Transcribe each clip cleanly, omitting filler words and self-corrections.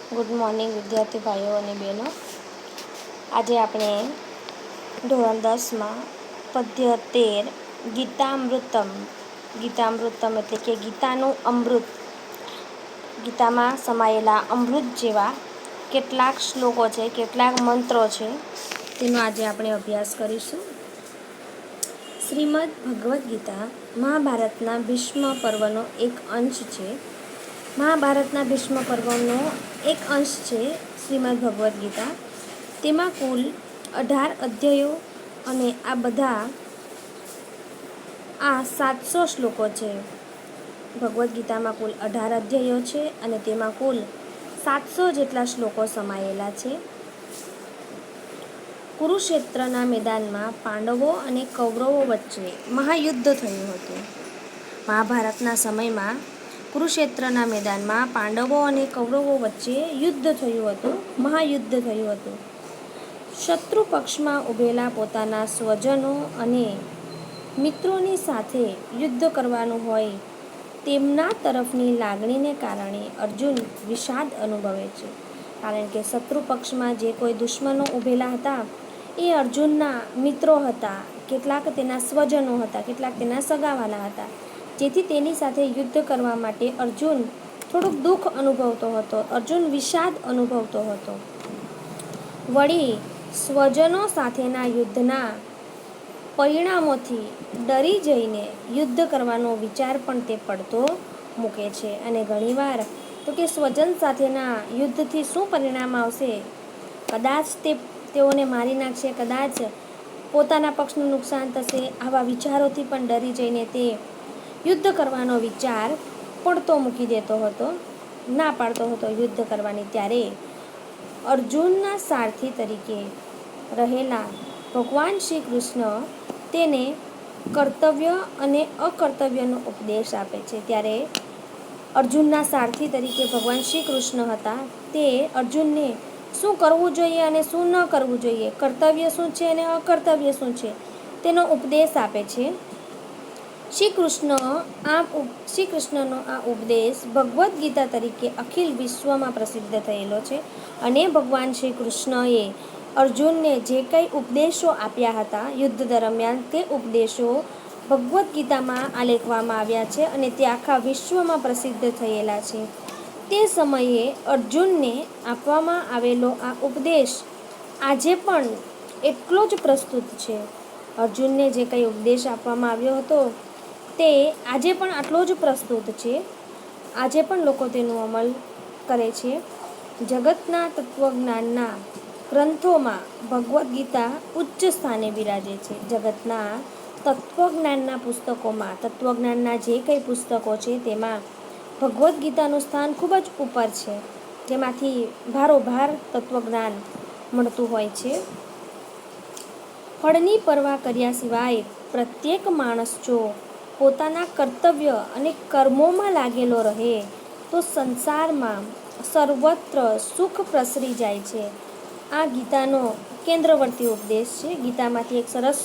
Good morning વિદ્યાર્થી ભાઈઓ અને બહેનો. આજે આપણે ધોરણ 10માં પદ્ય 13 ગીતામૃતમ એટલે કે ગીતાનું અમૃત, ગીતામાં સમાયેલા અમૃત જેવા કેટલાક શ્લોકો છે, કેટલાક મંત્રો છે, તેનો આજે આપણે અભ્યાસ કરીશું. શ્રીમદ ભગવદ્ ગીતા મહાભારતના ભીષ્મ પર્વનો એક અંશ છે. મહાભારતના ભીષ્મ પર્વનો એક અંશ છે શ્રીમદ ભગવદ્ ગીતા. તેમાં કુલ 18 અધ્યાયો અને આ 700 શ્લોકો છે. ભગવદ્ ગીતામાં કુલ 18 અધ્યાયો છે અને તેમાં કુલ 700 જેટલા શ્લોકો સમાયેલા છે. કુરુક્ષેત્રના મેદાનમાં પાંડવો અને કૌરવો વચ્ચે મહાયુદ્ધ થયું હતું. મહાભારતના સમયમાં કુરુક્ષેત્રના મેદાનમાં પાંડવો અને કૌરવો વચ્ચે યુદ્ધ થયું હતું, મહાયુદ્ધ થયું હતું. શત્રુ પક્ષમાં ઊભેલા પોતાના સ્વજનો અને મિત્રોની સાથે યુદ્ધ કરવાનું હોય તેમના તરફની લાગણીને કારણે અર્જુન વિષાદ અનુભવે છે. કારણ કે શત્રુ પક્ષમાં જે કોઈ દુશ્મનો ઊભેલા હતા એ અર્જુનના મિત્રો હતા, કેટલાક તેના સ્વજનો હતા, કેટલાક તેના સગાવાલા હતા. જેથી તેની સાથે યુદ્ધ કરવા માટે અર્જુન થોડુંક દુઃખ અનુભવતો હતો, અર્જુન વિષાદ અનુભવતો હતો. વળી સ્વજનો સાથેના યુદ્ધના પરિણામોથી ડરી જઈને યુદ્ધ કરવાનો વિચાર પણ તે પડતો મૂકે છે. અને ઘણીવાર તો કે સ્વજન સાથેના યુદ્ધથી શું પરિણામ આવશે, કદાચ તેઓને મારી નાખશે, કદાચ પોતાના પક્ષનું નુકસાન થશે, આવા વિચારોથી પણ ડરી જઈને તે યુદ્ધ કરવાનો વિચાર પડતો મૂકી દેતો હતો, ના પાડતો હતો યુદ્ધ કરવાની. ત્યારે અર્જુનના સારથી તરીકે રહેલા ભગવાન શ્રી કૃષ્ણ તેને કર્તવ્ય અને અકર્તવ્યનો ઉપદેશ આપે છે. ત્યારે અર્જુનના સારથી તરીકે ભગવાન શ્રી કૃષ્ણ હતા, તે અર્જુનને શું કરવું જોઈએ અને શું ન કરવું જોઈએ, કર્તવ્ય શું છે અને અકર્તવ્ય શું છે, તેનો ઉપદેશ આપે છે. શ્રી કૃષ્ણનો આ ઉપદેશ ભગવદ્ ગીતા તરીકે અખિલ વિશ્વમાં પ્રસિદ્ધ થયેલો છે. અને ભગવાન શ્રી કૃષ્ણએ અર્જુનને જે કંઈ ઉપદેશો આપ્યા હતા યુદ્ધ દરમિયાન, તે ઉપદેશો ભગવદ્ ગીતામાં આલેખવામાં આવ્યા છે અને તે આખા વિશ્વમાં પ્રસિદ્ધ થયેલા છે. તે સમયે અર્જુનને આપવામાં આવેલો આ ઉપદેશ આજે પણ એટલો જ પ્રસ્તુત છે. અર્જુનને જે કંઈ ઉપદેશ આપવામાં આવ્યો હતો તે આજે પણ આટલો જ પ્રસ્તુત છે. આજે પણ લોકો તેનો અમલ કરે છે. જગતના તત્વજ્ઞાનના ગ્રંથોમાં ભગવદ્ ગીતા ઉચ્ચ સ્થાને બિરાજે છે. જગતના તત્વજ્ઞાનના પુસ્તકોમાં, તત્વજ્ઞાનના જે કંઈ પુસ્તકો છે તેમાં ભગવદ્ ગીતાનું સ્થાન ખૂબ જ ઉપર છે, જેમાંથી ભારોભાર તત્વજ્ઞાન મળતું હોય છે. ફળની પરવા કર્યા સિવાય પ્રત્યેક માણસ જો પોતાના કર્તવ્ય અને કર્મોમાં લાગેલો રહે તો સંસારમાં સર્વત્ર સુખ પ્રસરી જાય છે. આ ગીતાનો કેન્દ્રવર્તી ઉપદેશ છે. ગીતામાંથી એક સરસ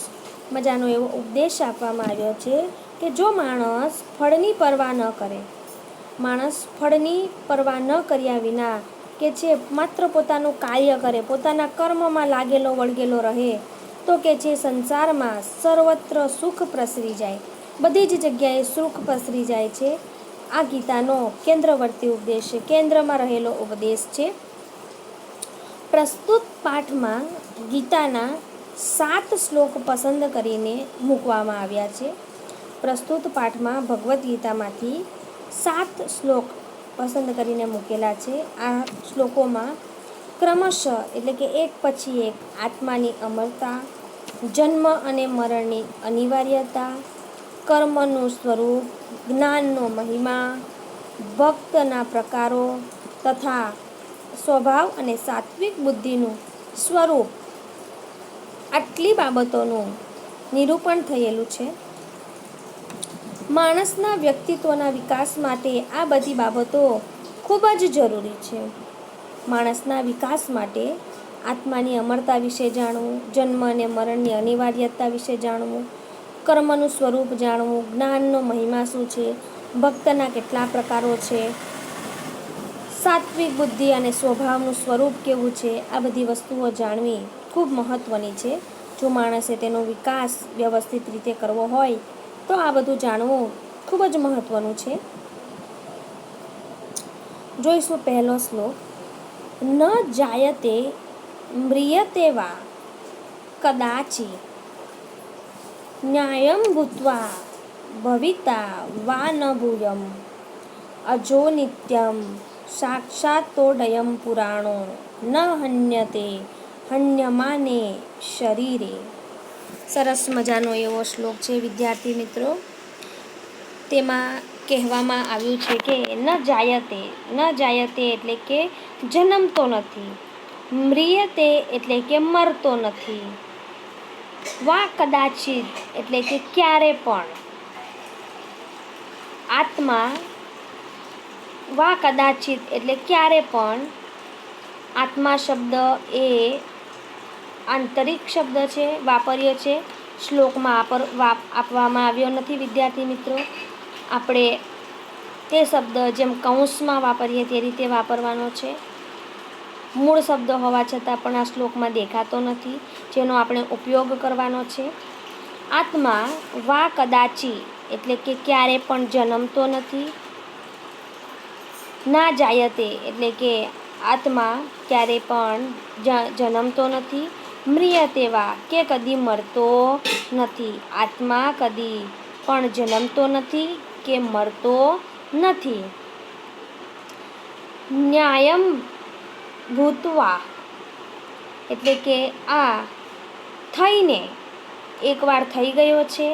મજાનો એવો ઉપદેશ આપવામાં આવ્યો છે કે જો માણસ ફળની પરવા ન કરે, માણસ ફળની પરવા ન કર્યા વિના કે છે માત્ર પોતાનું કાર્ય કરે, પોતાના કર્મમાં લાગેલો વળગેલો રહે, તો કે છે સંસારમાં સર્વત્ર સુખ પ્રસરી જાય, બધી જ જગ્યાએ સુખ પ્રસરી જાય છે. આ ગીતાનો કેન્દ્રવર્તી ઉપદેશ છે, કેન્દ્રમાં રહેલો ઉપદેશ છે. પ્રસ્તુત પાઠમાં ગીતાના 7 શ્લોક પસંદ કરીને મૂકવામાં આવ્યા છે. પ્રસ્તુત પાઠમાં ભગવદ્ ગીતામાંથી 7 શ્લોક પસંદ કરીને મૂકેલા છે. આ શ્લોકોમાં ક્રમશઃ એટલે કે એક પછી એક આત્માની અમરતા, જન્મ અને મરણની અનિવાર્યતા, કર્મનું સ્વરૂપ, જ્ઞાનનો મહિમા, ભક્તના પ્રકારો તથા સ્વભાવ અને સાત્વિક બુદ્ધિનું સ્વરૂપ, આટલી બાબતોનું નિરૂપણ થયેલું છે. માણસના વ્યક્તિત્વના વિકાસ માટે આ બધી બાબતો ખૂબ જ જરૂરી છે. માણસના વિકાસ માટે આત્માની અમરતા વિશે જાણવું, જન્મ અને મરણની અનિવાર્યતા વિશે જાણવું, કર્મનું સ્વરૂપ જાણવું, જ્ઞાનનો મહિમા શું છે, ભક્તના કેટલા પ્રકારો છે, સાત્વિક બુદ્ધિ અને સ્વભાવનું સ્વરૂપ કેવું છે, આ બધી વસ્તુઓ જાણવી ખૂબ મહત્ત્વની છે. જો માણસે તેનો વિકાસ વ્યવસ્થિત રીતે કરવો હોય તો આ બધું જાણવું ખૂબ જ મહત્ત્વનું છે. જોઈશું પહેલો શ્લોક. ન જાયતે મ્રિયતે વા કદાચિ ન્યાયમ ભૂત્વા ભવિતા વા ન ભૂયમ અજો નિત્યમ સાક્ષાત્તોડયમ પુરાણો ન હન્યતે હન્યમાને શરીરે. સરસ મજાનો એવો શ્લોક છે વિદ્યાર્થી મિત્રો. તેમાં કહેવામાં આવ્યું છે કે ન જાયતે એટલે કે જન્મતો નથી, મ્રિયતે એટલે કે મરતો નથી, વા કદાચિત એટલે કે ક્યારે પણ, આત્મા વા કદાચિત એટલે ક્યારે પણ. આત્મા શબ્દ એ આંતરિક શબ્દ છે, વાપર્ય છે, શ્લોકમાં આપવામાં આવ્યો નથી વિદ્યાર્થી મિત્રો. આપણે તે શબ્દ જેમ કૌંસમાં વાપરીએ તે રીતે વાપરવાનો છે. મૂળ શબ્દ હોવા છતાં પણ આ શ્લોકમાં દેખાતો નથી, જેનો આપણે ઉપયોગ કરવાનો છે. આત્મા વા કદાચિ એટલે કે ક્યારે પણ જન્મતો નથી, ના જાયતે એટલે કે આત્મા ક્યારે પણ જન્મતો નથી, મ્રિયતે વા કે કદી મરતો નથી. આત્મા કદી પણ જન્મતો નથી કે મરતો નથી. ન્યાયમ ભૂત્વા એટલે કે આ થઈને એકવાર થઈ ગયો છે.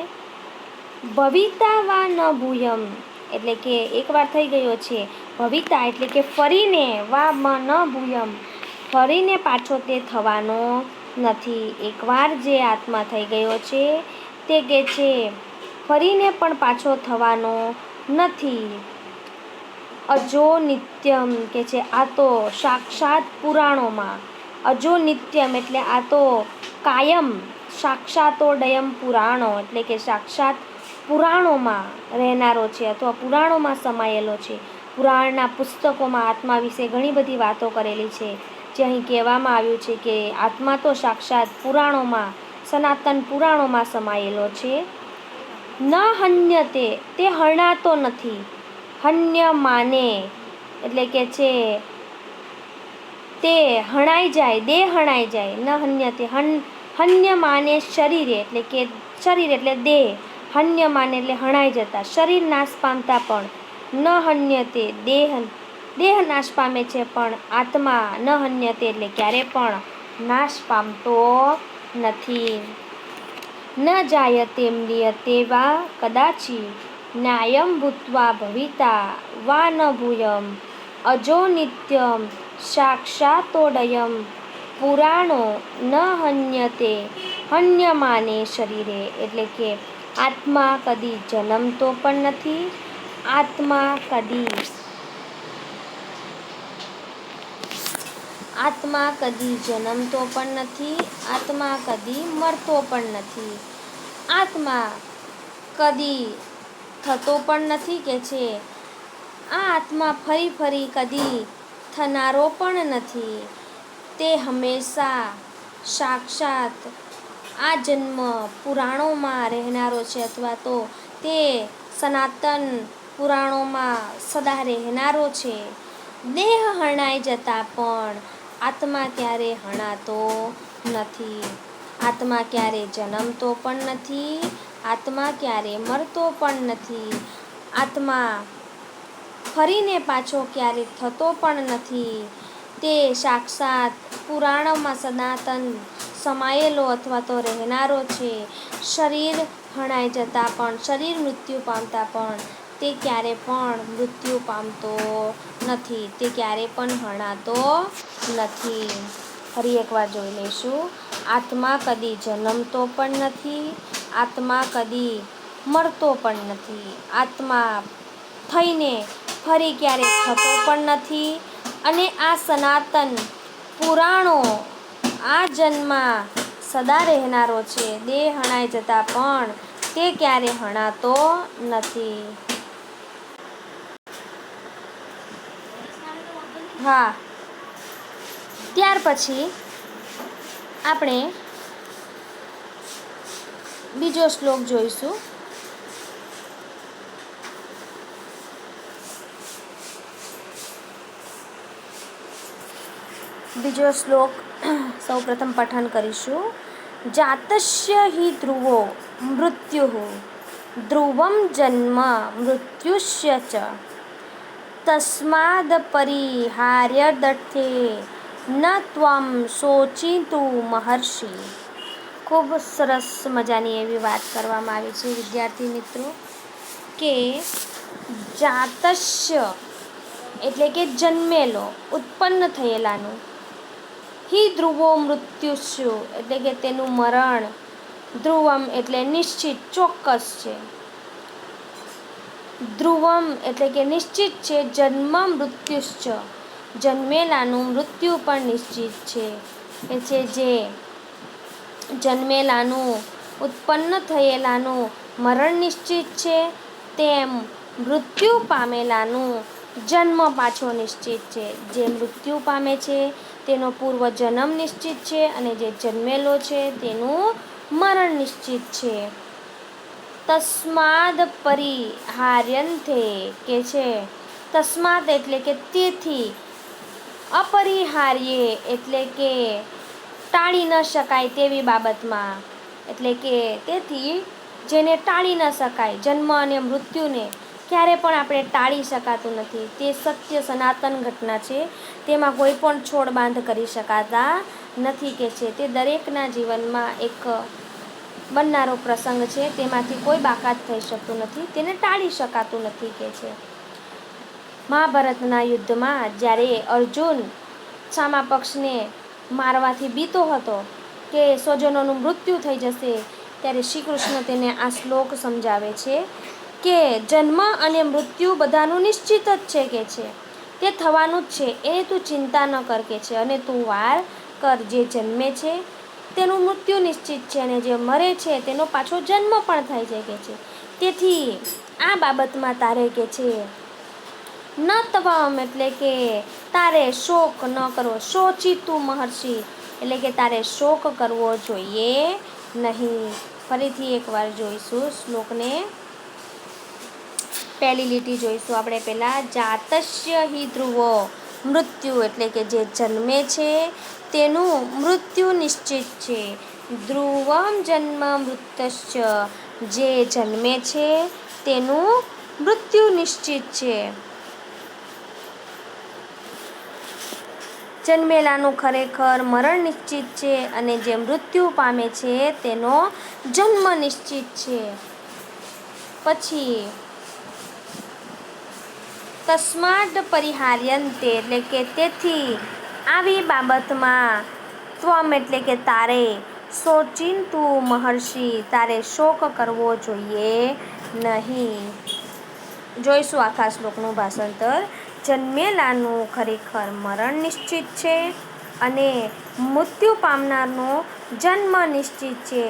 ભવિતા વા ન ભૂયમ એટલે કે એકવાર થઈ ગયો છે. ભવિતા એટલે કે ફરીને, વા ન ભૂયમ ફરીને પાછો તે થવાનો નથી. એકવાર જે આત્મા થઈ ગયો છે તે કે છે ફરીને પણ પાછો થવાનો નથી. અજો નિત્યમ કે છે આ તો સાક્ષાત પુરાણોમાં, અજો નિત્યમ એટલે આ તો કાયમ, સાક્ષાતોડયમ પુરાણો એટલે કે સાક્ષાત પુરાણોમાં રહેનારો છે અથવા પુરાણોમાં સમાયેલો છે. પુરાણના પુસ્તકોમાં આત્મા વિશે ઘણી બધી વાતો કરેલી છે, જે અહીં કહેવામાં આવ્યું છે કે આત્મા તો સાક્ષાત પુરાણોમાં, સનાતન પુરાણોમાં સમાયેલો છે. ન હન્યતે તે હણાતો નથી, હન્ય માને એટલે કે છે તે હણાઈ જાય, દેહ હણાઈ જાય. ન હન્યતે હન્ય માને શરીરે એટલે કે શરીર એટલે દેહ, હન્ય માને એટલે હણાઈ જતા, શરીર નાશ પામતા પણ. ન હન્યતે દેહ નાશ પામે છે પણ આત્મા ન હન્યતે એટલે ક્યારે પણ નાશ પામતો નથી. ન જાયતે મ્રિયતે વા કદાચિ ન્યાયમ ભૂત્વા ભવિતા વા ન ભૂયમ અજો નિત્યમ સાક્ષાતોડયમ પુરાણો ન હન્યતે હન્યમાને શરીરે એટલે કે આત્મા કદી જન્મતો પણ નથી, આત્મા કદી જન્મતો પણ નથી, આત્મા કદી મરતો પણ નથી, આત્મા કદી થતો પણ નથી કે છે આ આત્મા ફરી કદી થનારો પણ નથી. તે હંમેશા સાક્ષાત આ જન્મ પુરાણોમાં રહેનારો છે અથવા તો તે સનાતન પુરાણોમાં સદા રહેનારો છે. દેહ હણાઈ જતા પણ આત્મા ક્યારે હણાતો નથી, આત્મા ક્યારે જન્મતો પણ નથી, આત્મા ક્યારે મરતો પણ નથી, આત્મા ફરીને પાછો ક્યારે થતો પણ નથી. તે સાક્ષાત પુરાણોમાં સનાતન સમાયેલો અથવા તો રહેનારો છે. શરીર હણાઈ જતાં પણ, શરીર મૃત્યુ પામતા પણ તે ક્યારે પણ મૃત્યુ પામતો નથી, તે ક્યારે પણ હણાતો નથી. ફરી એકવાર જોઈ લઈશું. આત્મા કદી જન્મતો પણ નથી, આત્મા કદી મરતો પણ નથી, આત્મા થઈને ફરી ક્યારે થતો પણ નથી અને આ સનાતન પુરાણો આ જન્મમાં સદા રહેનારો છે. દેહ હણાઈ જતાં પણ તે ક્યારે હણાતો નથી. હા, ત્યાર પછી આપણે બીજો શ્લોક જોઈશું. બીજો શ્લોક સૌપ્રથમ પઠન કરીશું. જાતસ્ય હિ ધ્રુવો મૃત્યુઃ ધ્રુવમ જન્મ મૃત્યુસ્ય ચ તસ્માદ પરિહાર્યદર્થે ન ત્વમ શોચિતું મહર્ષિ. ખૂબ સરસ મજાની એવી વાત કરવામાં આવી છે વિદ્યાર્થી મિત્રો, કે જાતસ્ય એટલે કે જન્મેલો, ઉત્પન્ન થયેલાનું, હિ ધ્રુવો મૃત્યુસ્યુ એટલે કે તેનું મરણ, ધ્રુવમ એટલે નિશ્ચિત, ચોક્કસ છે, ધ્રુવમ એટલે કે નિશ્ચિત છે, જન્મ મૃત્યુશ્ચ જન્મેલાનું મૃત્યુ પણ નિશ્ચિત છે. એ છે જે જન્મેલાનું, ઉત્પન્ન થયેલાનું મરણ નિશ્ચિત છે, તેમ મૃત્યુ પામેલાનું જન્મ પાછો નિશ્ચિત છે. જે મૃત્યુ પામે છે તેનો પૂર્વ જન્મ નિશ્ચિત છે, અને જે જન્મેલો છે તેનું મરણ નિશ્ચિત છે. તસ્માદ પરિહાર્યંથે કે છે, તસ્માદ એટલે કે તેથી, અપરિહાર્ય એટલે કે ટાળી ન શકાય તેવી બાબતમાં, એટલે કે તેથી જેને ટાળી ન શકાય, જન્મ અને મૃત્યુને ક્યારે પણ આપણે ટાળી શકાતું નથી. તે સત્ય સનાતન ઘટના છે, તેમાં કોઈ પણ છોડબાંધ કરી શકાતા નથી કે છે. તે દરેકના જીવનમાં એક બનનારો પ્રસંગ છે, તેમાંથી કોઈ બાકાત થઈ શકતું નથી, તેને ટાળી શકાતું નથી કે છે. મહાભારતના યુદ્ધમાં જ્યારે અર્જુન સામા પક્ષને મારવાથી બીતો હતો કે સ્વજનોનું મૃત્યુ થઈ જશે, ત્યારે શ્રી કૃષ્ણ તેને આ શ્લોક સમજાવે છે કે જન્મ અને મૃત્યુ બધાનું નિશ્ચિત જ છે કે છે, તે થવાનું જ છે, એ તું ચિંતા ન કર કે છે, અને તું વાર કર. જે જન્મે છે તેનું મૃત્યુ નિશ્ચિત છે, અને જે મરે છે તેનો પાછો જન્મ પણ થાય છે કે છે. તેથી આ બાબતમાં તારે કે છે ન ત્વમ એટલે કે તારે શોક ન કરવો, શોચિતું મહર્ષિ એટલે કે તારે શોક કરવો જોઈએ નહીં. ફરીથી એકવાર જોઈશું શ્લોકને. પહેલી લીટી જોઈશું આપણે પહેલાં. જાતસ્ય હિ ધ્રુવો મૃત્યુ એટલે કે જે જન્મે છે તેનું મૃત્યુ નિશ્ચિત છે. ધ્રુવમ જન્મ મૃત્યુશ્ચ જે જન્મે છે તેનું મૃત્યુ નિશ્ચિત છે. જન્મેલાનું ખરેખર મરણ નિશ્ચિત છે, અને જે મૃત્યુ પામે છે તેનો જન્મ નિશ્ચિત છે. પછી તસ્માદ પરિહાર્યંતે એટલે કે તેથી આવી બાબતમાં, ત્વમ એટલે કે તારે, શોચિતું મહર્ષિ તારે શોક કરવો જોઈએ નહીં. જોઈશું આખા શ્લોકનું ભાષાંતર. જન્મેલાનું ખરેખર મરણ નિશ્ચિત છે, અને મૃત્યુ પામનારનો જન્મ નિશ્ચિત છે,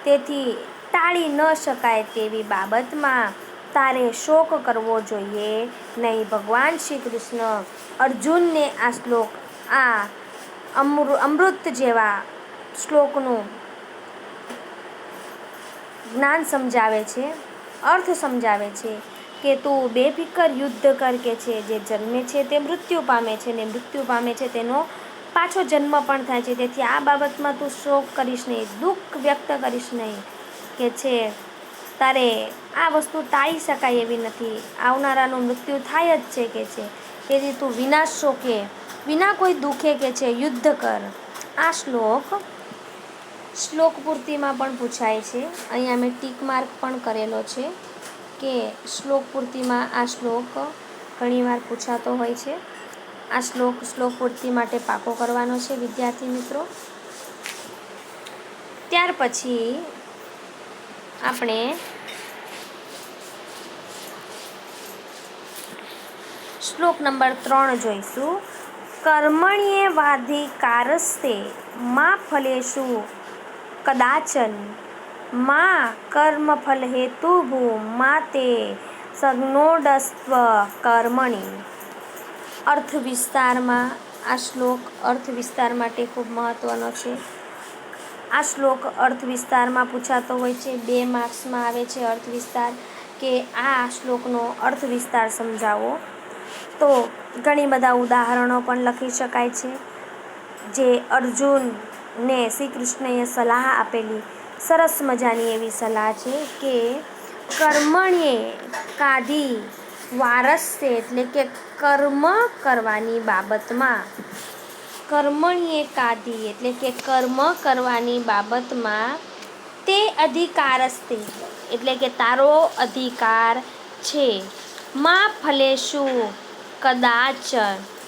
તેથી ટાળી ન શકાય તેવી બાબતમાં તારે શોક કરવો જોઈએ નહીં. ભગવાન શ્રી કૃષ્ણ અર્જુનને આ શ્લોક, આ અમૃત જેવા શ્લોકનું જ્ઞાન સમજાવે છે, અર્થ સમજાવે છે કે તું બેફિકર યુદ્ધ કર કે છે. જે જન્મે છે તે મૃત્યુ પામે છે, ને મૃત્યુ પામે છે તેનો પાછો જન્મ પણ થાય છે. તેથી આ બાબતમાં તું શોક કરીશ નહીં, દુઃખ વ્યક્ત કરીશ નહીં કે છે. તારે આ વસ્તુ ટાળી શકાય એવી નથી, આવનારાનું મૃત્યુ થાય જ છે કે છે. તેથી તું વિના શોકે, વિના કોઈ દુઃખે કે છે યુદ્ધ કર. આ શ્લોક પૂર્તિમાં પણ પૂછાય છે. અહીંયા મેં ટીક માર્ક પણ કરેલો છે કે શ્લોક પૂર્તિમાં આ શ્લોક ઘણીવાર પૂછાતો હોય છે. આ શ્લોક પૂર્તિ માટે પાકો કરવાનો છે વિદ્યાર્થી મિત્રો. ત્યાર પછી આપણે શ્લોક નંબર 3 જોઈશું. કર્મણ્યેવાધિકારસ્તે મા ફલેષુ કદાચન મા કર્મફલહેતુર્ભૂ મા તે સંજ્ઞોડસ્ત્વ કર્મણિ. અર્થ વિસ્તારમાં આ શ્લોક અર્થ વિસ્તાર માટે ખૂબ મહત્ત્વનો છે. આ શ્લોક અર્થ વિસ્તારમાં પૂછાતો હોય છે. 2 માર્ક્સમાં આવે છે અર્થ વિસ્તાર, કે આ શ્લોકનો અર્થ વિસ્તાર સમજાવો. તો ઘણી બધા ઉદાહરણો પણ લખી શકાય છે. જે અર્જુનને શ્રી કૃષ્ણએ સલાહ આપેલી સરસ મજાની એવી સલાહ છે કે કર્મણ્યે કાધી વારસ્તે, એટલે કે કર્મ કરવાની બાબતમાં, કર્મણ્યે કાધી એટલે કે કર્મ કરવાની બાબતમાં, તે અધિકારસ્તે એટલે કે તારો અધિકાર છે. માં ફલેષુ કદાચ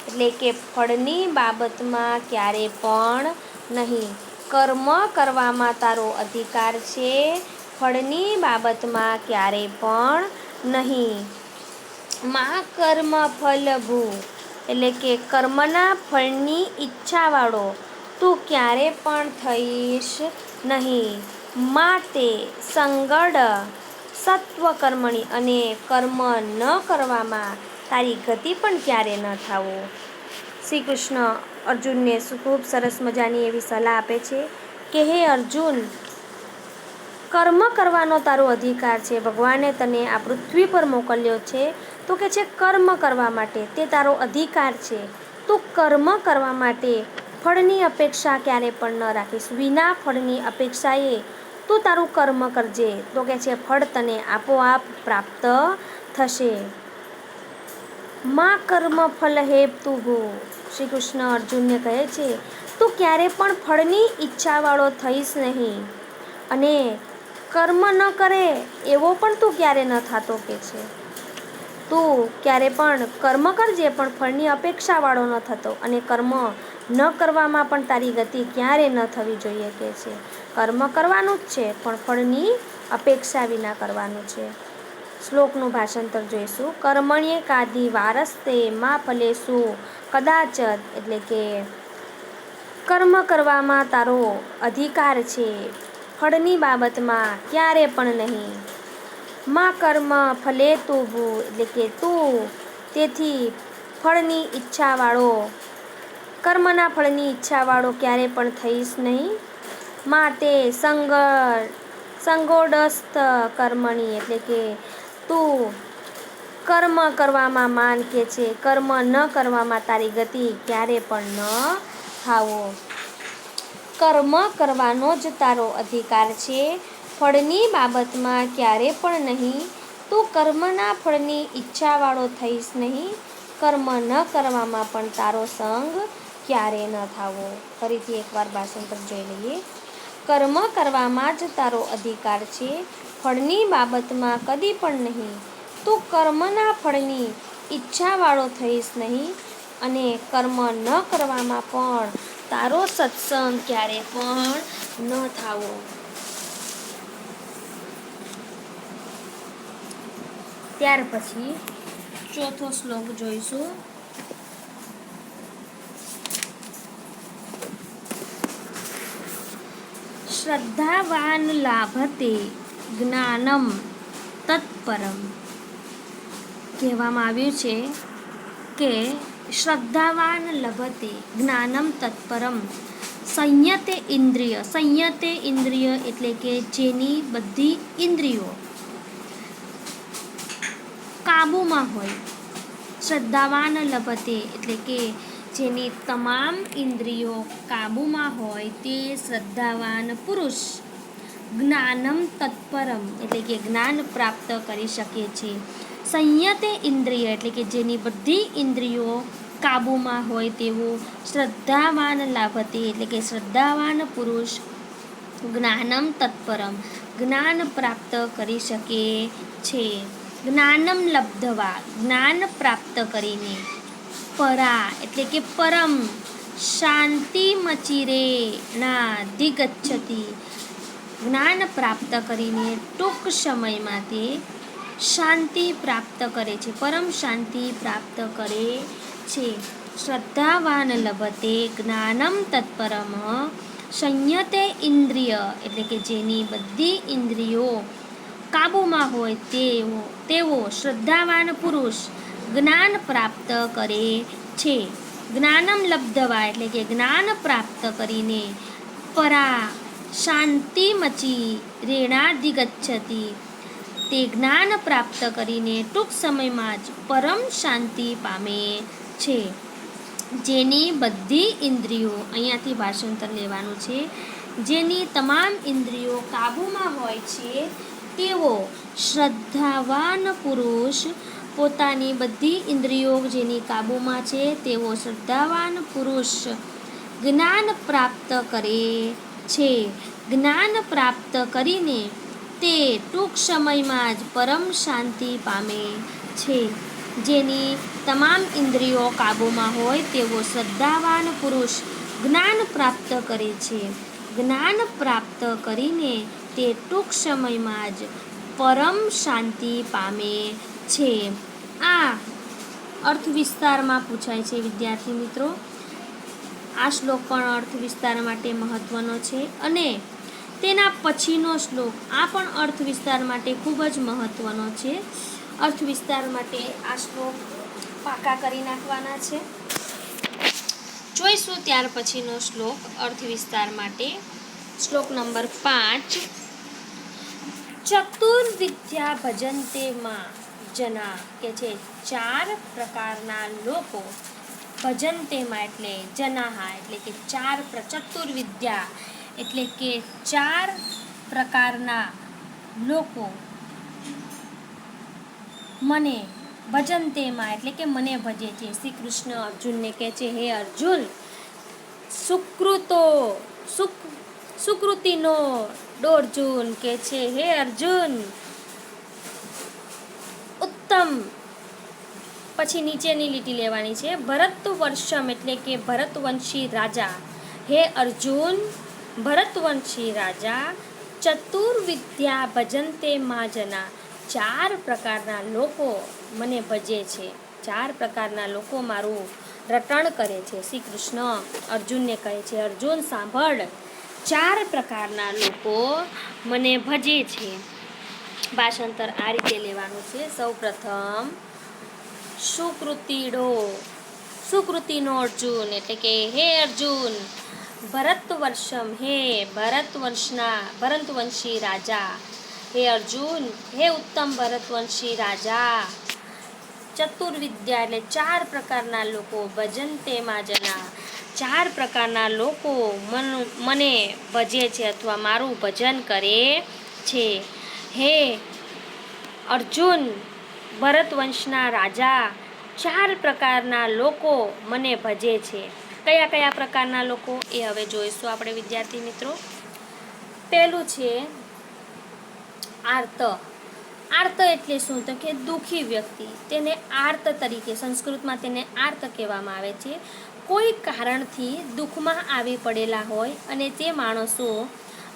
એટલે કે ફળની બાબતમાં ક્યારે પણ નહીં. કર્મ કરવામાં તારો અધિકાર છે, ફળની બાબતમાં ક્યારે પણ નહીં. માં કર્મ ફલભૂ એટલે કે કર્મના ફળની ઈચ્છાવાળો તું ક્યારે પણ થઈશ નહીં. માટે સંગડ સત્વકર્મણી અને કર્મ ન કરવામાં તારી ગતિ પણ ક્યારે ન થાવો. શ્રી કૃષ્ણ અર્જુનને ખૂબ સરસ મજાની એવી સલાહ આપે છે કે હે અર્જુન, કર્મ કરવાનો તારો અધિકાર છે. ભગવાને તને આ પૃથ્વી પર મોકલ્યો છે તો કે છે કર્મ કરવા માટે, તે તારો અધિકાર છે. તું કર્મ કરવા માટે ફળની અપેક્ષા ક્યારે પણ ન રાખીશ. વિના ફળની અપેક્ષાએ તું તારું કર્મ કરજે તો કે છે ફળ તને આપોઆપ પ્રાપ્ત થશે. માં કર્મ ફલ હેતુહુ શ્રી કૃષ્ણ અર્જુનને કહે છે તું ક્યારે પણ ફળની ઈચ્છાવાળો થઈશ નહીં, અને કર્મ ન કરે એવો પણ તું ક્યારે ન થતો કે છે. તું ક્યારે પણ કર્મ કરજે પણ ફળની અપેક્ષાવાળો ન થતો, અને કર્મ ન કરવામાં પણ તારી ગતિ ક્યારે ન થવી જોઈએ કે છે. કર્મ કરવાનું જ છે પણ ફળની અપેક્ષા વિના કરવાનું છે. શ્લોકનું ભાષાંતર જોઈશું. કર્મણ્યે કાધી વારસ્તે માં ફલેષુ કદાચ એટલે કે કર્મ કરવામાં તારો અધિકાર છે, ફળની બાબતમાં ક્યારે પણ નહીં. માં કર્મ ફલેતુહુ એટલે કે તું તેથી ફળની ઈચ્છાવાળો, કર્મના ફળની ઈચ્છાવાળો ક્યારે પણ થઈશ નહીં. માટે સંગોડસ્થ કર્મણી એટલે કે તું કર્મ કરવામાં માન કે છે, કર્મ ન કરવામાં તારી ગતિ ક્યારે પણ ન થાવો. કર્મ કરવાનો જ તારો અધિકાર છે, ફળની બાબતમાં ક્યારે પણ નહીં. તું કર્મના ફળની ઈચ્છાવાળો થઈશ નહીં, કર્મ ન કરવામાં પણ તારો સંગ ક્યારે ન થાવો. ફરીથી એકવાર ભાષાંતર જોઈ લઈએ. કર્મ કરવામાં જ તારો અધિકાર છે, ફળની બાબતમાં કદી પણ નહીં. તું કર્મના ફળની ઈચ્છાવાળો થઈશ નહીં, અને કર્મ ન કરવામાં પણ તારો સત્સંગ ક્યારે પણ ન થાવો. ત્યાર પછી ચોથો શ્લોક જોઈશું. શ્રદ્ધાવાન લાભતે જ્ઞાનમ તત્પરમ. કહેવામાં આવ્યું છે કે શ્રદ્ધાવાન લભતે જ્ઞાનમ તત્પરમ સંયતે ઇન્દ્રિય. સંયતે ઇન્દ્રિય એટલે કે જેની બધી ઇન્દ્રિયો કાબૂમાં હોય. શ્રદ્ધાવાન લભતે એટલે કે જેની તમામ ઇન્દ્રિયો કાબૂમાં હોય તે શ્રદ્ધાવાન પુરુષ જ્ઞાનમ તત્પરમ એટલે કે જ્ઞાન પ્રાપ્ત કરી શકે છે. સંયતે ઇન્દ્રિય એટલે કે જેની બધી ઇન્દ્રિયો કાબૂમાં હોય તેવો શ્રદ્ધાવાન લાભતે એટલે કે શ્રદ્ધાવાન પુરુષ જ્ઞાનમ તત્પરમ જ્ઞાન પ્રાપ્ત કરી શકે છે. જ્ઞાનમ લબ્ધવા જ્ઞાન પ્રાપ્ત કરીને, પરા એટલે કે પરમ શાંતિમચિરે ના દિગચ્છતિ જ્ઞાન પ્રાપ્ત કરીને ટૂંક સમયમાં તે શાંતિ પ્રાપ્ત કરે છે, પરમ શાંતિ પ્રાપ્ત કરે છે. શ્રદ્ધાવાન લભતે જ્ઞાનમ તત્પરમ સંયતે ઇન્દ્રિય એટલે કે જેની બધી ઇન્દ્રિયો કાબૂમાં હોય તેવો શ્રદ્ધાવાન પુરુષ જ્ઞાન પ્રાપ્ત કરે છે. જ્ઞાનમ લબ્ધવા એટલે કે જ્ઞાન પ્રાપ્ત કરીને પરા શાંતિમચી રેણાધિગચ્છતિ, તે જ્ઞાન પ્રાપ્ત કરીને ટૂંક સમયમાં જ પરમ શાંતિ પામે છે. જેની બધી ઇન્દ્રિયો, અહીંયાથી ભાષાંતર લેવાનું છે, જેની તમામ ઇન્દ્રિયો કાબૂમાં હોય છે તેવો શ્રદ્ધાવાન પુરુષ, પોતાની બધી ઇન્દ્રિયો જેની કાબૂમાં છે તેવો શ્રદ્ધાવાન પુરુષ જ્ઞાન પ્રાપ્ત કરે છે. જ્ઞાન પ્રાપ્ત કરીને તે ટૂંક સમયમાં જ પરમ શાંતિ પામે છે. જેની તમામ ઇન્દ્રિયો કાબૂમાં હોય તેવો શ્રદ્ધાવાન પુરુષ જ્ઞાન પ્રાપ્ત કરે છે. જ્ઞાન પ્રાપ્ત કરીને તે ટૂંક સમયમાં જ પરમ શાંતિ પામે છે. આ અર્થ વિસ્તારમાં પૂછાય છે વિદ્યાર્થી મિત્રો. આ શ્લોક પણ અર્થ વિસ્તાર માટે મહત્વનો છે અને તેના પછીનો શ્લોક આ પણ અર્થ વિસ્તાર માટે ખૂબ જ મહત્વનો છે. અર્થ વિસ્તાર માટે આ શ્લોક પાકા કરી નાખવાના છે. જોઈશું ત્યાર પછીનો શ્લોક અર્થ વિસ્તાર માટે. શ્લોક નંબર 5. ચતુર્વિદ્યા ભજન્તે માં જના, કે છે 4 પ્રકારના લોકો, ભજન્તેમાં એટલે જનાહા એટલે કે 4 ચતુર્વિદ્યા એટલે કે 4 પ્રકારના લોકો મને ભજન્તેમાં એટલે કે મને ભજે છે. શ્રી કૃષ્ણ અર્જુનને કહે છે, હે અર્જુન, સુકૃતિનો અર્જુન કહે છે, હે અર્જુન ઉત્તમ. પછી નીચેની લીટી લેવાની છે. ભરતવર્ષમ એટલે કે ભરતવંશી રાજા, હે અર્જુન ભરતવંશી રાજા, ચતુર્વિદ્યા ભજન્તે માં જના, 4 પ્રકારના લોકો મને ભજે છે, 4 પ્રકારના લોકો મારું રટણ કરે છે. શ્રી કૃષ્ણ અર્જુનને કહે છે, અર્જુન સાંભળ, 4 પ્રકારના લોકો મને ભજે છે. ભાષાંતર આ રીતે લેવાનું છે. સૌ પ્રથમ સુકૃતિનો અર્જુન એટલે કે હે અર્જુન, ભરતવર્ષમ હે ભરતવંશી રાજા, હે અર્જુન હે ઉત્તમ ભરતવંશી રાજા, ચતુર્વિદ્યા એટલે 4 પ્રકારના લોકો, ભજન્તેમાં જના 4 પ્રકારના લોકો મને ભજે છે અથવા મારું ભજન કરે છે. હે અર્જુન ભરતવંશના રાજા, 4 પ્રકારના લોકો મને ભજે છે. કયા કયા પ્રકારના લોકો એ હવે જોઈશું આપણે વિદ્યાર્થી મિત્રો. પહેલું છે આર્ત. આર્ત એટલે શું? તો કે દુઃખી વ્યક્તિ. તેને આર્ત તરીકે, સંસ્કૃતમાં તેને આર્ત કહેવામાં આવે છે. કોઈ કારણથી દુઃખમાં આવી પડેલા હોય અને તે માણસો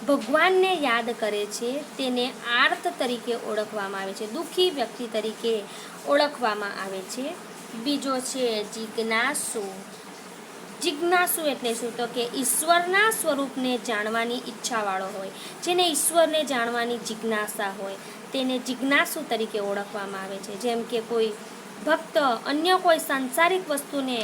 ભગવાનને યાદ કરે છે, તેને આર્ત તરીકે ઓળખવામાં આવે છે, દુઃખી વ્યક્તિ તરીકે ઓળખવામાં આવે છે. બીજો છે જિજ્ઞાસુ. જિજ્ઞાસુ એટલે શું? તો કે ઈશ્વરના સ્વરૂપને જાણવાની ઈચ્છાવાળો હોય, જેને ઈશ્વરને જાણવાની જિજ્ઞાસા હોય તેને જિજ્ઞાસુ તરીકે ઓળખવામાં આવે છે. જેમ કે કોઈ ભક્ત અન્ય કોઈ સાંસારિક વસ્તુને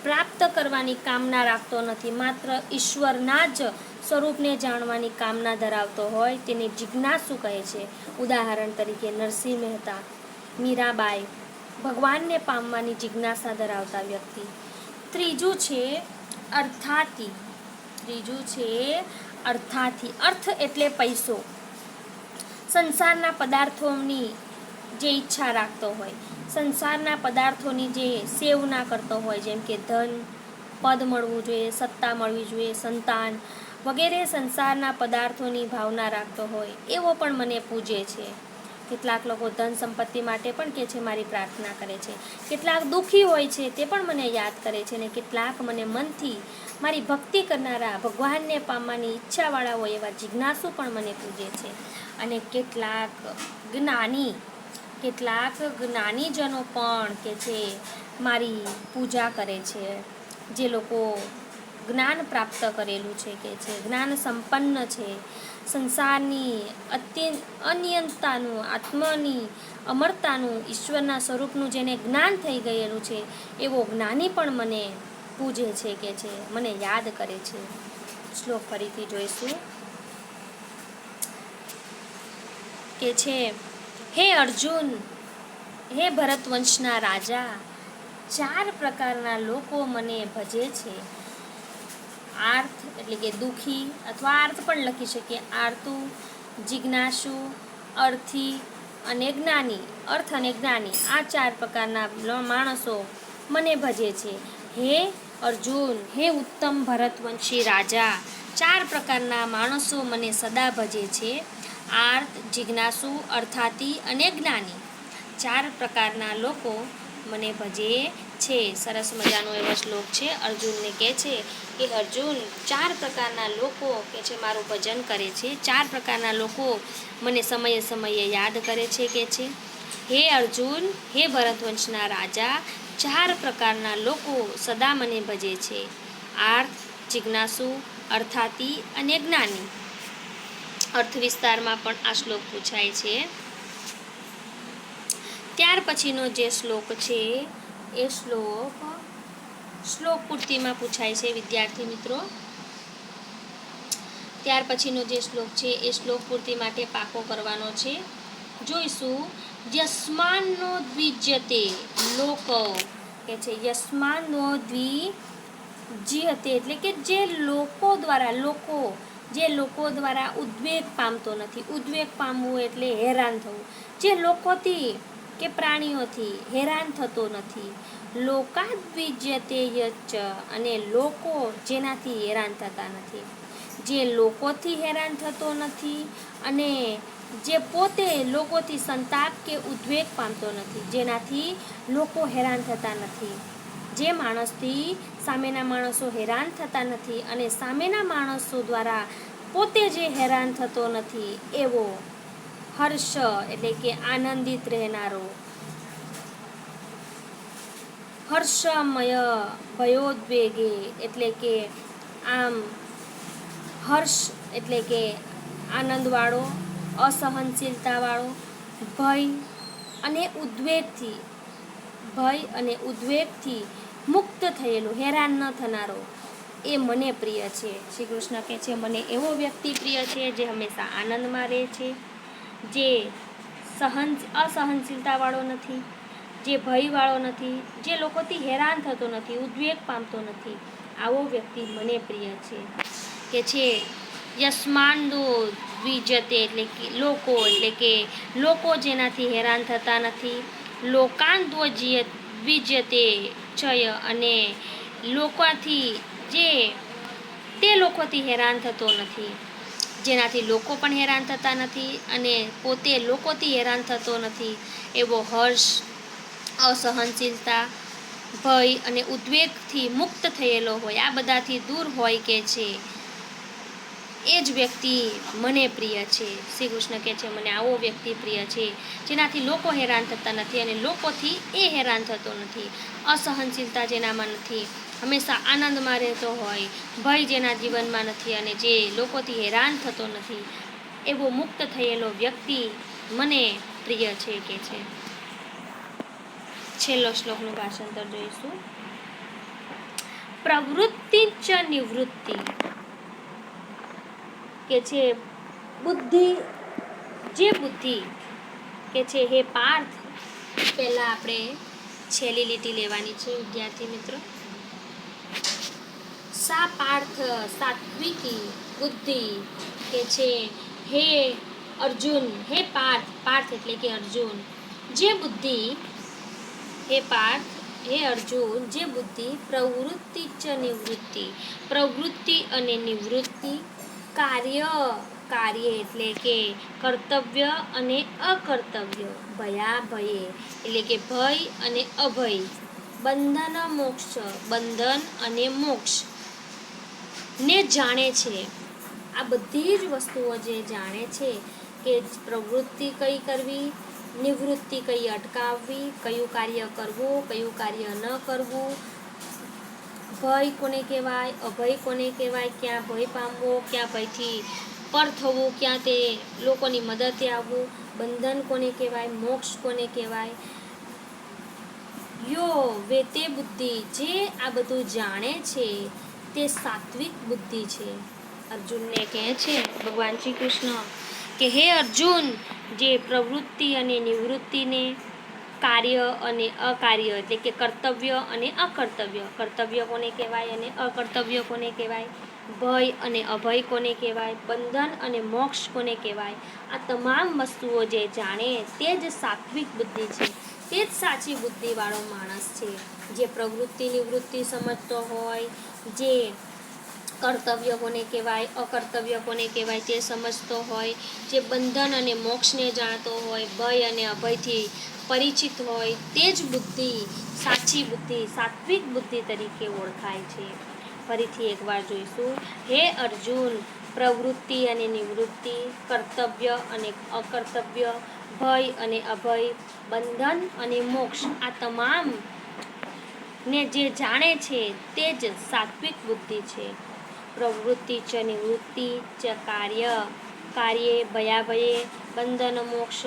પ્રાપ્ત કરવાની કામના રાખતો નથી, માત્ર ઈશ્વરના જ સ્વરૂપને જાણવાની કામના ધરાવતો હોય તેને જિજ્ઞાસુ કહે છે. ઉદાહરણ તરીકે નરસિંહ મહેતા, મીરાબાઈ, ભગવાનને પામવાની જિજ્ઞાસા ધરાવતા વ્યક્તિ. ત્રીજું છે અર્થાથી. અર્થ એટલે પૈસો. સંસારના પદાર્થોની જે ઈચ્છા રાખતો હોય, સંસારના પદાર્થોની જે સેવના કરતો હોય, જેમ કે ધન, પદ મળવું જોઈએ, સત્તા મળવી જોઈએ, સંતાન વગેરે સંસારના પદાર્થોની ભાવના રાખતો હોય એવો પણ મને પૂજે છે. કેટલાક લોકો ધન સંપત્તિ માટે પણ કહે છે, મારી પ્રાર્થના કરે છે. કેટલાક દુઃખી હોય છે તે પણ મને યાદ કરે છે અને કેટલાક મને મનથી મારી ભક્તિ કરનારા, ભગવાનને પામવાની ઈચ્છાવાળા હોય એવા જિજ્ઞાસુ પણ મને પૂજે છે. અને કેટલાક જ્ઞાનીજનો પણ કે છે મારી પૂજા કરે છે. જે લોકો જ્ઞાન પ્રાપ્ત કરેલું છે કે છે, જ્ઞાન સંપન્ન છે, સંસારની અન્યંતાનું, આત્માની અમરતાનું, ઈશ્વરના સ્વરૂપનું જેને જ્ઞાન થઈ ગયેલું છે એવો જ્ઞાની પણ મને પૂજે છે કે છે, મને યાદ કરે છે. શ્લોક ફરીથી જોઈશું કે છે, હે અર્જુન, હે ભરતવંશના રાજા, 4 પ્રકારના લોકો મને ભજે છે. આર્થ એટલે કે દુઃખી, અથવા અર્થ પણ લખી શકીએ, આર્તુ, જિજ્ઞાસુ, અર્થી અને જ્ઞાની. અર્થ અને જ્ઞાની આ 4 પ્રકારના માણસો મને ભજે છે. હે અર્જુન, હે ઉત્તમ ભરતવંશી રાજા, 4 પ્રકારના માણસો મને સદા ભજે છે. આર્થ, જિજ્ઞાસુ, અર્થાતી અને જ્ઞાની. 4 પ્રકારના લોકો મને ભજે છે. સરસ મજાનો એવો શ્લોક છે. અર્જુનને કહે છે કે અર્જુન, 4 પ્રકારના લોકો કે છે મારું ભજન કરે છે, 4 પ્રકારના લોકો મને સમયે સમયે યાદ કરે છે કે છે. હે અર્જુન, હે ભરતવંશના રાજા, 4 પ્રકારના લોકો સદા મને ભજે છે. આર્થ, જિજ્ઞાસુ, અર્થાતી અને જ્ઞાની. અર્થ વિસ્તારમાં પણ આ શ્લોક પૂછાય છે. ત્યાર પછીનો જે શ્લોક છે એ શ્લોક પૂર્તિમાં પૂછાય છે વિદ્યાર્થી મિત્રો. ત્યાર પછીનો જે શ્લોક છે એ શ્લોક પૂર્તિ માટે પાકો કરવાનો છે. જોઈશું યસ્માન્નો દ્વિજ્યતે લોક કે છે, યસ્માન્નો દ્વિજ્યતે એટલે કે જે લોકો દ્વારા ઉદ્વેગ પામતો નથી. ઉદ્વેગ પામવું એટલે હેરાન થવું. જે લોકોથી કે પ્રાણીઓથી હેરાન થતો નથી. લોકાદ્વિજ્યતે યચ્ચ, અને લોકો જેનાથી હેરાન થતા નથી. જે લોકોથી હેરાન થતો નથી અને જે પોતે લોકોથી સંતાપ કે ઉદ્વેગ પામતો નથી, જેનાથી લોકો હેરાન થતા નથી. જે માણસથી સામેના માણસો હેરાન થતા નથી અને સામેના માણસો દ્વારા પોતે જે હેરાન થતો નથી એવો હર્ષ એટલે કે આનંદિત રહેનારો, હર્ષમય ભયોદ્વેગે એટલે કે આમ હર્ષ એટલે કે આનંદવાળો, અસહનશીલતાવાળો, ભય અને ઉદ્વેગથી મુક્ત થયેલો, હેરાન ન થનારો એ મને પ્રિય છે. શ્રી કૃષ્ણ કહે છે મને એવો વ્યક્તિ પ્રિય છે જે હંમેશા આનંદમાં રહે છે, જે અસહનશીલતાવાળો નથી, જે ભયવાળો નથી, જે લોકોથી હેરાન થતો નથી, ઉદ્વેગ પામતો નથી. આવો વ્યક્તિ મને પ્રિય છે કે છે. યસ્માન્નો દ્વિજ્યતે એટલે કે લોકો જેનાથી હેરાન થતા નથી. લોકાન દ્વિજ્યતે ચય, અને લોકોથી હેરાન થતો નથી, જેનાથી લોકો પણ હેરાન થતા નથી અને પોતે લોકોથી હેરાન થતો નથી એવો હર્ષ, અસહનશીલતા, ભય અને ઉદ્વેગથી મુક્ત થયેલો હોય, આ બધાથી દૂર હોય કે છે, એ જ વ્યક્તિ મને પ્રિય છે. શ્રી કૃષ્ણ કહે છે મને આવો વ્યક્તિ પ્રિય છે જેનાથી લોકો હેરાન થતા નથી અને લોકોથી એ હેરાન થતો નથી. અસહનશીલતા જેનામાં નથી, હંમેશા આનંદમાં રહેતો હોય, ભય જેના જીવનમાં નથી અને જે લોકોથી હેરાન થતો નથી એવો મુક્ત થયેલો વ્યક્તિ મને પ્રિય છે કે છે. છેલ્લો શ્લોકનું ભાષાંતર જોઈશું. પ્રવૃત્તિ ચ નિવૃત્તિ કે છે બુદ્ધિ કે છે. હે પાર્થ, પહેલા આપણે છેલ્લી લીટી લેવાની છે વિદ્યાર્થી મિત્રો. સા પાર્થ સાત્વિકી બુદ્ધિ કે છે. હે અર્જુન, હે પાર્થ એટલે કે અર્જુન, જે બુદ્ધિ, હે પાર્થ, હે અર્જુન, જે બુદ્ધિ પ્રવૃત્તિ ચ નિવૃત્તિ, પ્રવૃત્તિ અને નિવૃત્તિ, કાર્ય એટલે કે કર્તવ્ય અને અકર્તવ્ય, ભયાભયે એટલે કે ભય અને અભય, બંધન મોક્ષ, બંધન અને મોક્ષ ને જાણે છે. આ બધી જ વસ્તુઓ જે જાણે છે કે પ્રવૃત્તિ કઈ કરવી, નિવૃત્તિ કઈ અટકાવવી, કયું કાર્ય કરવું, કયું કાર્ય ન કરવું, ભય કોને કહેવાય, અભય કોને કહેવાય, ક્યાં ભય પામવો, ક્યાં ભયથી પર થવું, ક્યાં તે લોકોની મદદે આવવું, બંધન કોને કહેવાય, મોક્ષ કોને કહેવાય. યો વેતે બુદ્ધિ, જે આ બધું જાણે છે તે સાત્વિક બુદ્ધિ છે. અર્જુનને કહે છે ભગવાન શ્રી કૃષ્ણ કે હે અર્જુન, જે પ્રવૃત્તિ અને નિવૃત્તિને, કાર્ય અને અકાર્ય એટલે કે કર્તવ્ય અને અકર્તવ્ય, કર્તવ્ય કોને કહેવાય અને અકર્તવ્ય કોને કહેવાય, ભય અને અભય કોને કહેવાય, બંધન અને મોક્ષ કોને કહેવાય, આ તમામ વસ્તુઓ જે જાણે તે જ સાત્વિક બુદ્ધિ છે. તે જ સાચી બુદ્ધિવાળો માણસ છે, જે પ્રવૃત્તિ નિવૃત્તિ સમજતો હોય, જે કર્તવ્ય કોને કહેવાય, અકર્તવ્ય કોને કહેવાય તે સમજતો હોય, જે બંધન અને મોક્ષને જાણતો હોય, ભય અને અભયથી પરિચિત હોય, તે જ બુદ્ધિ સાચી બુદ્ધિ, સાત્વિક બુદ્ધિ તરીકે ઓળખાય છે. ફરીથી એકવાર જોઈશું. હે અર્જુન, પ્રવૃત્તિ અને નિવૃત્તિ, કર્તવ્ય અને અકર્તવ્ય, ભય અને અભય, બંધન અને મોક્ષ, આ તમામ ને જે જાણે છે તે જ સાત્વિક બુદ્ધિ છે. પ્રવૃત્તિ ચ નિવૃત્તિ ચ કાર્યે ભયાભયે બંધન મોક્ષ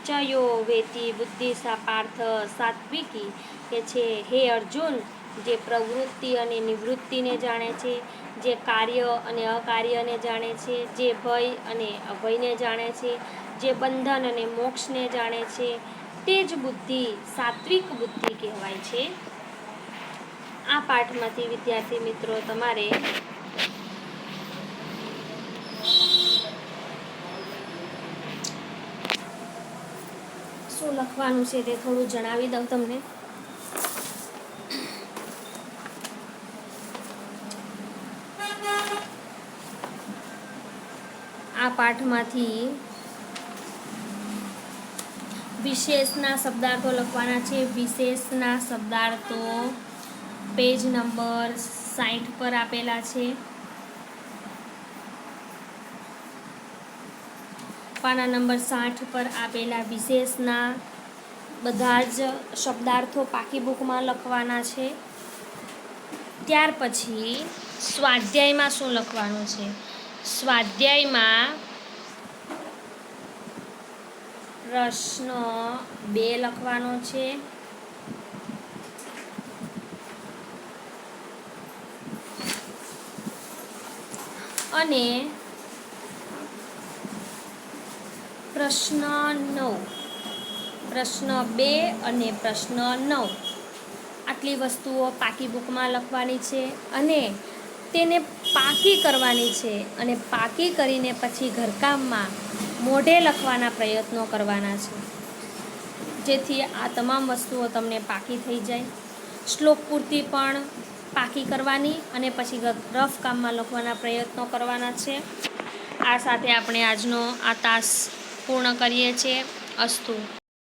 ચ યો વેતિ બુદ્ધિ સા પાર્થ સાત્વિકી, કે છે હે અર્જુન, જે પ્રવૃત્તિ અને નિવૃત્તિને જાણે છે, જે કાર્ય અને અકાર્યને જાણે છે, જે ભય અને અભયને જાણે છે, જે બંધન અને મોક્ષને જાણે છે, તે જ બુદ્ધિ સાત્વિક બુદ્ધિ કહેવાય છે. આ પાઠમાંથી વિદ્યાર્થી મિત્રો તમારે શું લખવાનું છે તે થોડું જણાવી દઉં તમને. આ પાઠમાંથી વિશેષના શબ્દાર્થો લખવાના છે. વિશેષના શબ્દાર્થો પેજ નંબર 60 પર આપેલા છે. પાના નંબર 60 પર આપેલા વિશેષના બધા જ શબ્દાર્થો પાકી બુકમાં લખવાના છે. ત્યાર પછી સ્વાધ્યાયમાં શું લખવાનું છે? સ્વાધ્યાયમાં પ્રશ્ન 2 લખવાનો છે. અને પ્રશ્ન 2 અને પ્રશ્ન 9 આટલી વસ્તુઓ પાકી બુકમાં લખવાની છે અને તેને પાકી કરવાની છે. અને પાકી કરીને પછી ઘરકામમાં મોઢે લખવાના પ્રયત્નો કરવાના છે, જેથી આ તમામ વસ્તુઓ તમને પાકી થઈ જાય. શ્લોક પૂર્તિ પણ પાકી કરવાની અને પછી રફ કામમાં લખવાના પ્રયત્નો કરવાના છે. આ સાથે આપણે આજનો આ તાસ પૂર્ણ કરીએ છીએ. અસ્તુ.